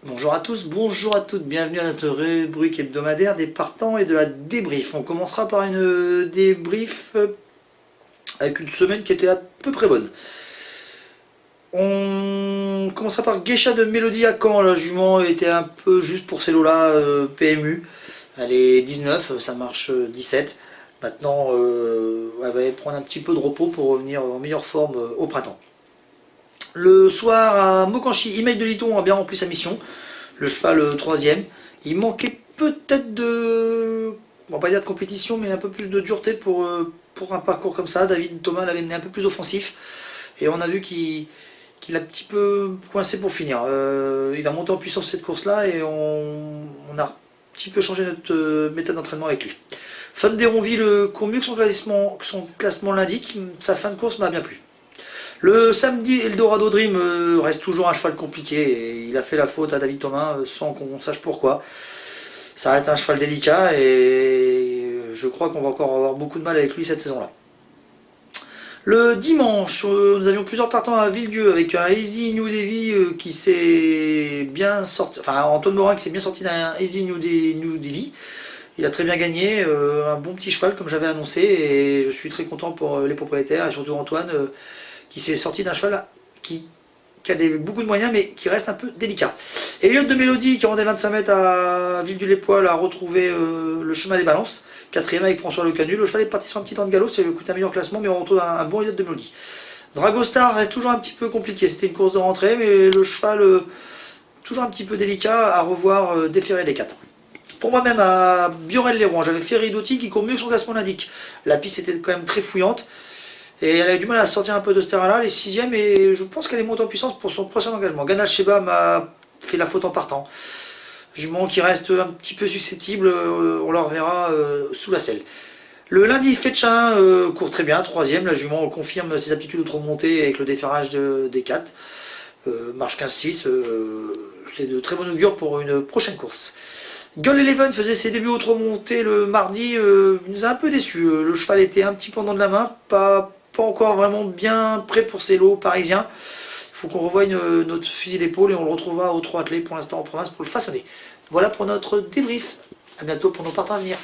Bonjour à tous, bonjour à toutes, bienvenue à notre rubrique hebdomadaire des partants et de la débrief. On commencera par une débrief avec une semaine qui était à peu près bonne. On commencera par Geisha de Mélodie à Caen. La jument était un peu juste pour ces lots-là, PMU. Elle est 19, ça marche 17. Maintenant, elle va prendre un petit peu de repos pour revenir en meilleure forme au printemps. Le soir à Mokanchi, Email de Liton a bien rempli sa mission. Le cheval troisième. Il manquait peut-être de, on va pas dire de compétition, mais un peu plus de dureté pour un parcours comme ça. David Thomas l'avait mené un peu plus offensif. Et on a vu qu'il a un petit peu coincé pour finir. Il va monter en puissance cette course-là et on a un petit peu changé notre méthode d'entraînement avec lui. Fun d'Héronville court mieux que son classement l'indique. Sa fin de course m'a bien plu. Le samedi, Eldorado Dream reste toujours un cheval compliqué et il a fait la faute à David Thomas sans qu'on sache pourquoi. Ça reste un cheval délicat et je crois qu'on va encore avoir beaucoup de mal avec lui cette saison-là. Le dimanche, nous avions plusieurs partants à Villedieu avec un Easy New Davy qui s'est bien sorti, enfin Antoine Morin qui s'est bien sorti d'un Easy New Davy. Il a très bien gagné, un bon petit cheval comme j'avais annoncé et je suis très content pour les propriétaires et surtout Antoine qui s'est sorti d'un cheval qui a beaucoup de moyens mais qui reste un peu délicat. Elliot de Mélodie qui rendait 25 mètres à Villedieu-les-Poils a retrouvé le chemin des balances. Quatrième avec François Lecanu. Le cheval est parti sur un petit temps de galop, c'est le coup d'un meilleur classement, mais on retrouve un bon Elliot de Mélodie. Dragostar reste toujours un petit peu compliqué, c'était une course de rentrée, mais le cheval toujours un petit peu délicat à revoir déférer les 4. Pour moi-même, à Biorel-les-Rouen, j'avais Ferridotti qui court mieux que son classement l'indique. La piste était quand même très fouillante. Et elle a eu du mal à sortir un peu de ce terrain-là, les 6e, et je pense qu'elle est montée en puissance pour son prochain engagement. Ganal Sheba m'a fait la faute en partant. Jument qui reste un petit peu susceptible, on la reverra sous la selle. Le lundi, Fetchin court très bien, 3e. La jument confirme ses aptitudes de trop montée avec le déferrage des 4. Marche 15-6, c'est de très bon augure pour une prochaine course. Gull Eleven faisait ses débuts au trop monté le mardi, il nous a un peu déçus. Le cheval était un petit peu en dedans de la main, pas encore vraiment bien prêt pour ses lots parisiens. Il faut qu'on revoie notre fusil d'épaule et on le retrouvera au 3 attelé pour l'instant en province pour le façonner. Voilà pour notre débrief. A bientôt pour nos partants à venir.